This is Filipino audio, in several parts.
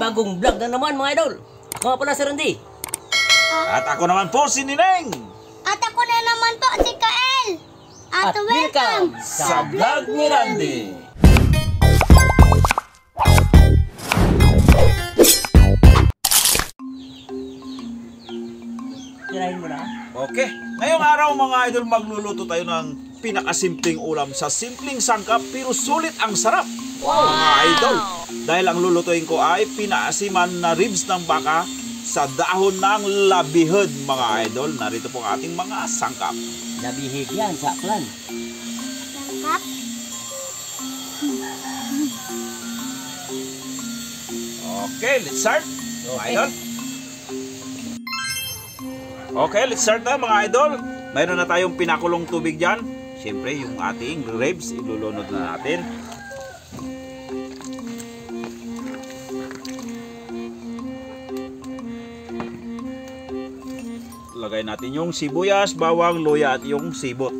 panibagong vlog na naman mga idol. Mga pala si Randy. At ako naman po si Nineng. At ako na naman po si Kael. At welcome Sa vlog ni Randy. Kirahin mo na. Okay, ngayong araw mga idol magluluto tayo ng pinakasimpleng ulam sa simpleng sangkap pero sulit ang sarap. Wow! Mga idol, dahil ang lulutuin ko ay pinaasiman na ribs ng baka sa dahon ng labihod mga idol. Narito po ang ating mga sangkap. Nabihig yan sa aklan. Sangkap. Okay, let's start. Mga idol. Okay, let's start na mga idol. Mayroon na tayong pinakulong tubig dyan. Siyempre, yung ating ribs, ilulunod na natin. Lagay natin yung sibuyas, bawang, luya at yung sibot.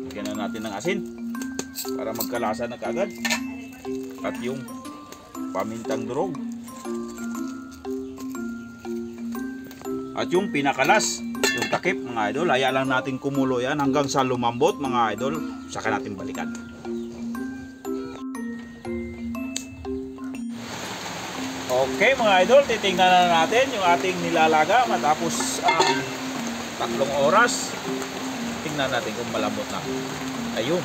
Lagyan na natin ng asin para magkalasa na kaagad. At yung pamintang durog. At yung pinakalas, yung takip mga idol, haya lang natin kumulo yan hanggang sa lumambot mga idol, saka natin balikan. Okay mga idol, titingnan na natin yung ating nilalaga matapos ang 3 oras. Tingnan natin kung malambot na. Ayun,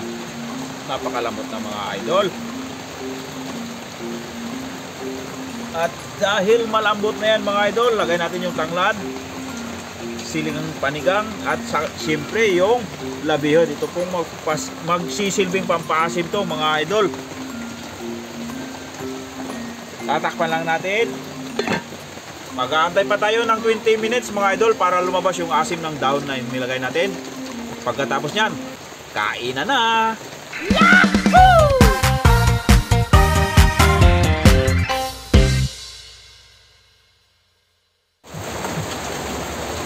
napakalambot na mga idol. At dahil malambot na yan mga idol, lagay natin yung tanglad, siling panigang at siyempre yung labihod. Ito pong magsisilbing pampaasim to mga idol. Tatakpan lang natin. Mag-aantay pa tayo ng 20 minutes mga idol para lumabas yung asim ng dahon na nilagay natin. Pagkatapos nyan, kainan na! Yahoo!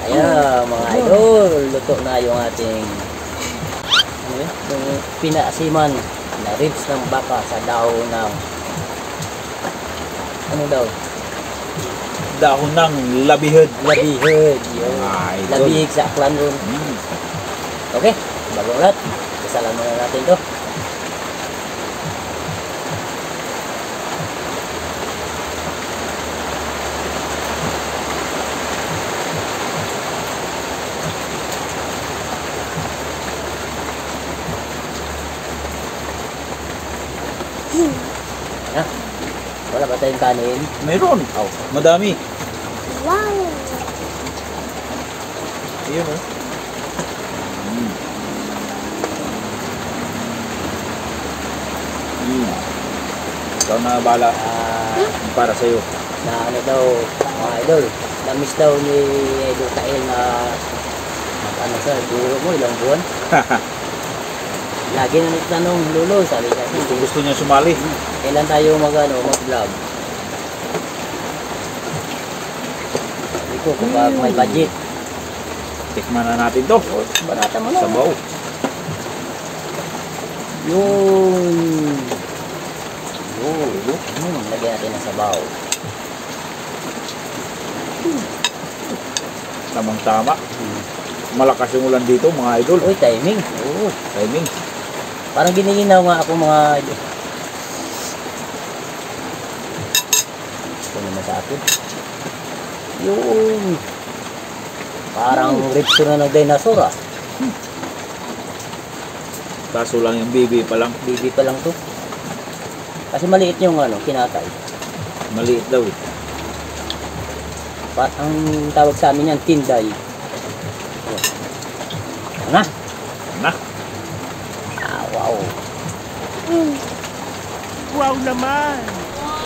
Ayan mga idol, luto na yung ating yung pinaasiman na ribs ng baka sa dahon ng ano daw? Dahon ng labihod. Labihod. Yung labihig sa aklan ron. Okay, bagong lahat. Kasalan muna natin to. Ha? Wala ba tayong kanin? Meron. Oh. Madami. Wow. Ayun oh. Ikaw na bala para sa'yo. Na ano daw, mga idol, na-miss daw ni Idol Kael na ano sa duro mo, ilang buwan. Lagi na nagtanong, Lolo, sabi niya. Gusto niya sumali. Kailan tayo mag-vlog? Sabi ko, kung may budget. Tikman na natin to. Barata mo na. Sabaw. Yun. Lagyan natin ng sabaw. Tamang-tama. Malakas yung ulan dito mga idol. Uy, timing. Oo. Timing. Parang giniginaw nga ako mga idol. Ito naman sa atin. Yun. Parang ribs na ng dinosaur ah. Kaso lang yung baby pa lang. Baby pa lang to. Kasi maliit yung kinatay. Maliit daw eh. Ang tawag sa amin yan, tinday. Ano? Na? Wow. Wow naman!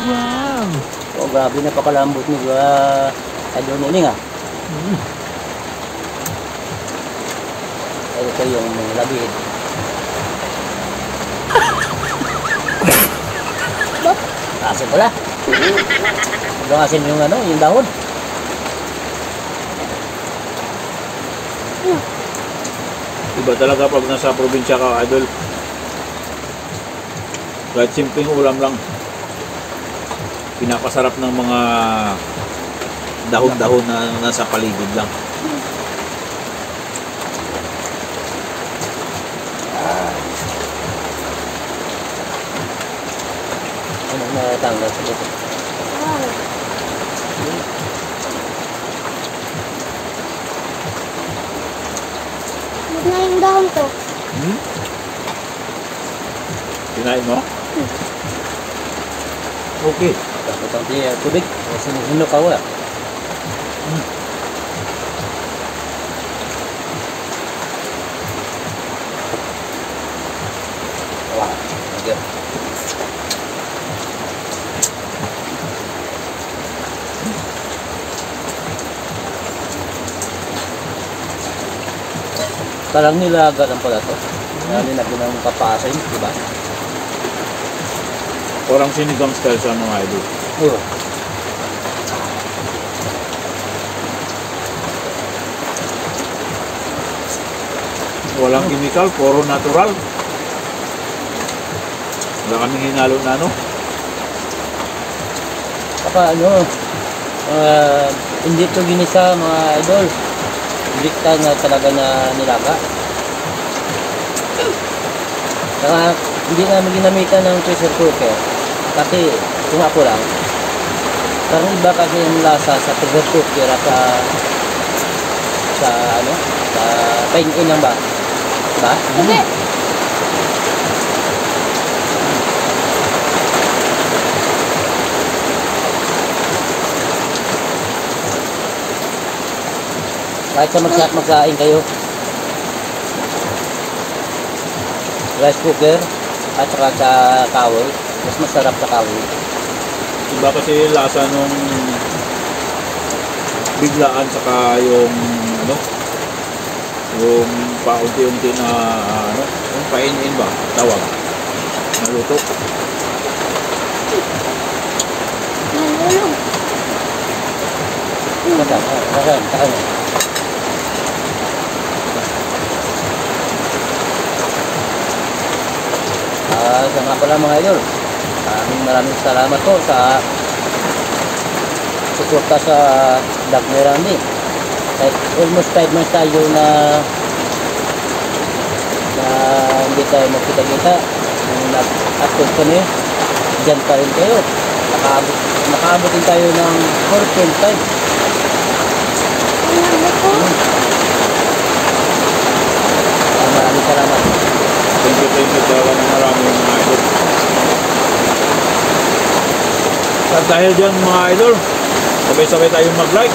Wow! Oh, grabe na pakalambot ni Idol Nining ah. Ito yung labid. Asin pala. Sobrang asin yung yung dahon. Iba talaga pag nasa probinsya ka, idol. Kahit simpleng ulam lang, pinapasarap ng mga dahon-dahon na nasa paligid lang. Ano natanggal sa dito? Wow. Huwag na yung dahon to. Hmm? Kinain mo? Okay. Tapos ang tubig. Sino ka wala? Wow. Okay. Parang nilaga lang pala to. Nilagyan ng kapasin, di ba? Orang sinigang style sa mga idol. Oo. Walang chemical, puro natural. Wala kaming hinalo na ano. Saka ano, hindi to ginisa mga idol. Bigta na talaga na nilaga. Saka hindi namin ginamitan ng pressure cooker. Kasi kung ako lang, parang iba kasi yung lasa sa pressure cooker at sa ano, sa pain-in lang ba? Diba? Hindi. Kahit sa magsaing kayo, rice cooker at saka sa kahoy, mas masarap sa kahoy. Iba kasi lasa nung biglaan saka yung ano, yung paunti-unti na ano, yung painin ba, tawag, naluto. Nalulog. Masarap, masarap. Sa nga pala mga idol, maraming salamat po sa suporta sa vlog ni Randy. Kahit almost 5 months tayo na hindi tayo magkita-kita. Nung nag-upload kami, dyan pa rin kayo. Nakaabot din tayo ng 4.5. Maraming salamat. Thank you talaga ng marami mga idol. At dahil dyan mga idol, sabay-sabay tayong mag-like.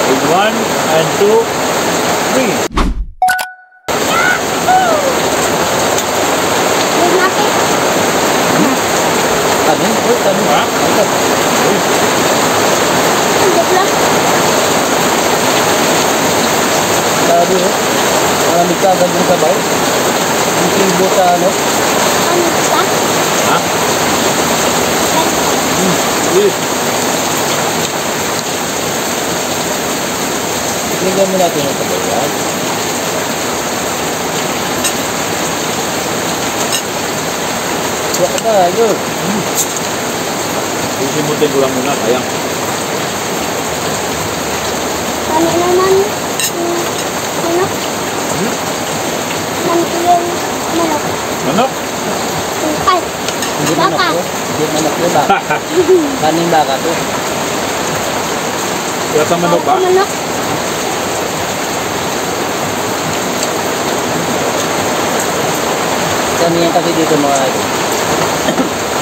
In 1 and 2, 3. Huwag natin. Kami? Kami. Ha? Hindi lang. Sabi mo, maraming kagad yung sabay. Yung kibo sa ano. Ano ba? Ha? Yes. Tignan mo natin yung sabay yan. Huwag ka ba, yun. Sisimutin ko lang muna, kaya. Ano naman? Manok? Yung manok. Manok? Ay, Hindi manok baka. to. Hindi manok to, baka. Kaning baka to. Kaya sa manok ba? Manok. Kami yan kasi dito mga idol.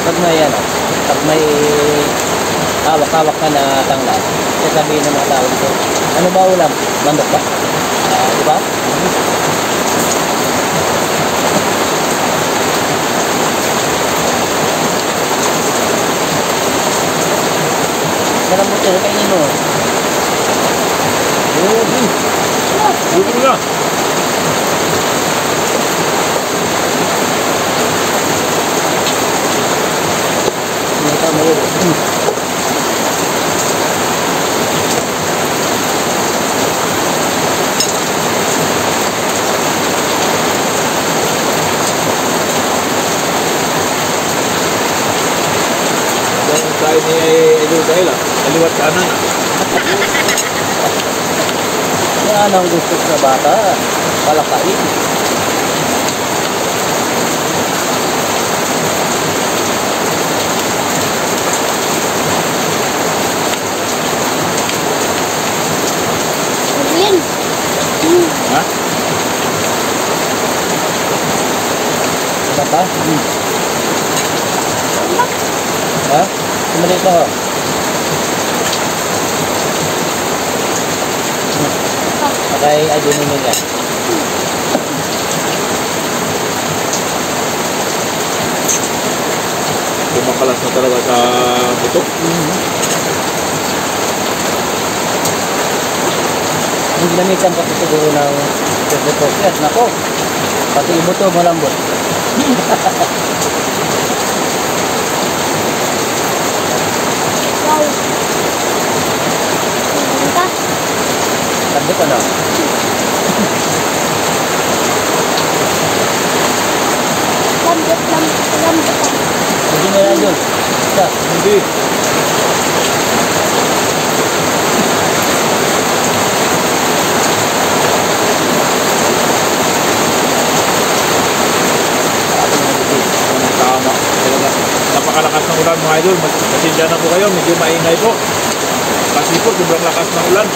Pag may ano, pag may hawak-hawak ka na tangla, sasabihin ng mga tao dito, ano ba ulam? Manok ba? Di ba? Sarap mo sir, kainin mo. Buto na. Sinita mo yun. ni Idol Dahil kaliwat kanan Yan ang gusto sa bata. Palakain. Ayan. Ha? Bata? Ha? Sumali ka ho. Okay, ay dininin yan. Kumakalas na talaga sa buto. Ang ginamitan kasi siguro ng pressure cooker. Nako, pati ibuto malambot. Wow. Ang ka. Sabi ko na. Lambot. Hindi na yan yun. Isa. Hindi. Tama. Talaga. Napakalakas ng ulan mga idol. Pasensya na po kayo. Medyo maingay po. Kasi po sobrang lakas ng ulan.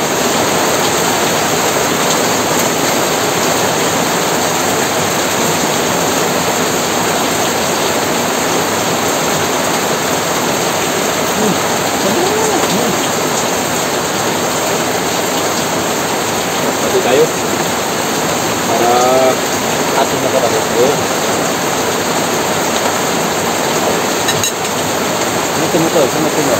Pati tayo. Para Ating nakatapos. Sumitin mo to. Sumitin mo.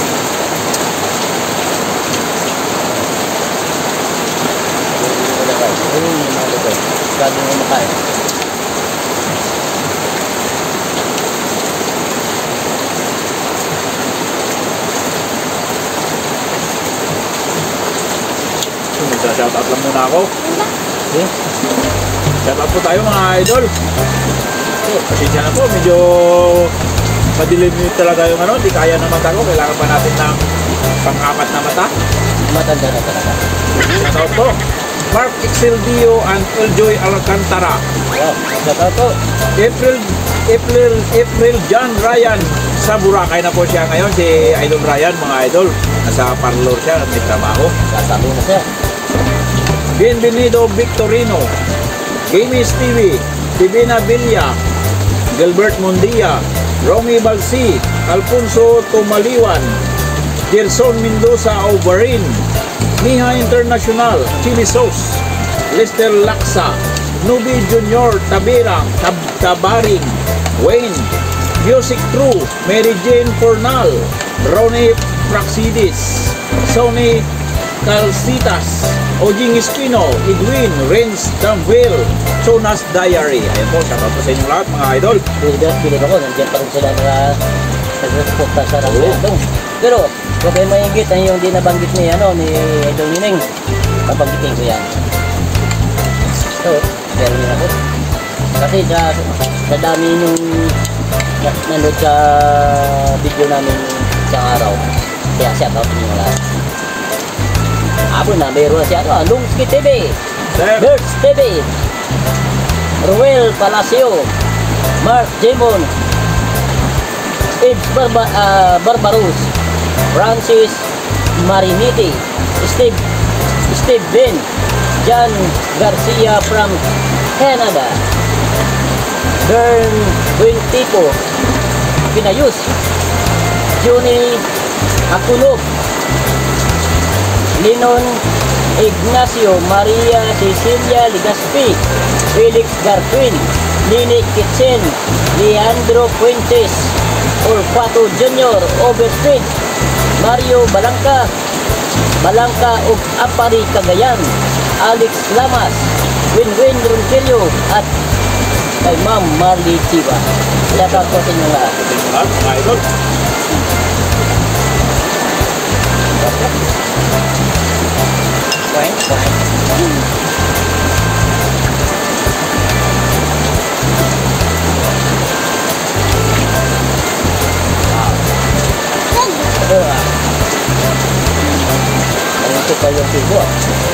Ayun yung mga lugar. Lagi mo makain. magsa-shoutout lang muna ako. Okay? Shoutout po tayo mga idol. Pasensya na po, medyo madilim yun talaga yung ano, di kaya ng mata ko. Kailangan pa natin ng pang-apat na mata. Matanda na talaga. Shoutout po. Mark Exildio and Eljoy Alcantara. Wow, shoutout po. April John Ryan. Sa Boracay na po siya ngayon, si Idol Ryan, mga idol. Nasa parlor siya, may trabaho. Sasabi na siya. Bienvenido Victorino, Gamis TV, Divina Villa, Gilbert Mundia, Romy Balsi, Alfonso Tumaliwan, Gerson Mendoza Obarin, Miha International, Chili Sauce, Lester Laksa, Nubi Junior Tabirang, Tabaring, Wayne, Music True, Mary Jane Fornal, Ronnie Praxidis, Sony Calcitas, Ojing Espino, Edwin, Renz Damville, Sonas Diary. Ayan po, shoutout po sa inyong lahat mga idol. Pilit ako, nandiyan pa rin sila nag-reporta sa Rangkatong. Pero, huwag kayo maingit ang yung di nabanggit ni Idol Nining. Nabanggitin ko yan. So, pero yun ako. Kasi sa dami yung nanood sa video namin isang araw. Kaya shoutout nyo lahat. Abo na, mayroon siya Lungski TV, Sir, Birds TV, Ruel Palacio, Mark Jimon, Ibs Barbaros, Francis Mariniti, Steve Ben, John Garcia from Canada, Bern Buentipo, Pinayus, Johnny Akunov, Linon Ignacio, Maria Cecilia Ligaspi, Felix Garfin, Nini Kitchen, Leandro Fuentes, Olfato Jr., Overstreet, Mario Balangka ug Apari Cagayan, Alex Lamas, Winwin Ronquillo, at kay Ma'am Marley Chiba. Shoutout po sa inyo lahat. sa inyong lahat mga idol. Fine. pa yung tubo.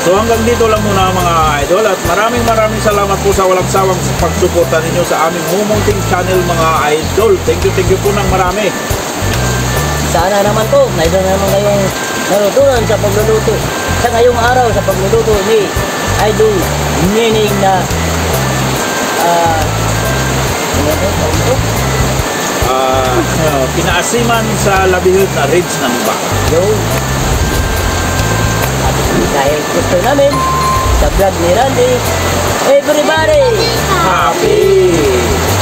So hanggang dito lang muna mga idol at maraming salamat po sa walang sawang pagsuporta ninyo sa aming Mumunting Channel mga idol. Thank you po ng marami. Sana naman po, mayroon naman kayong natutunan sa pagluluto. Sa ngayong araw sa pagluluto ni Idol Nining na Pinaasiman sa labihod na ribs ng baka. yun. At dahil gusto namin sa vlog ni Randy, everybody Happy!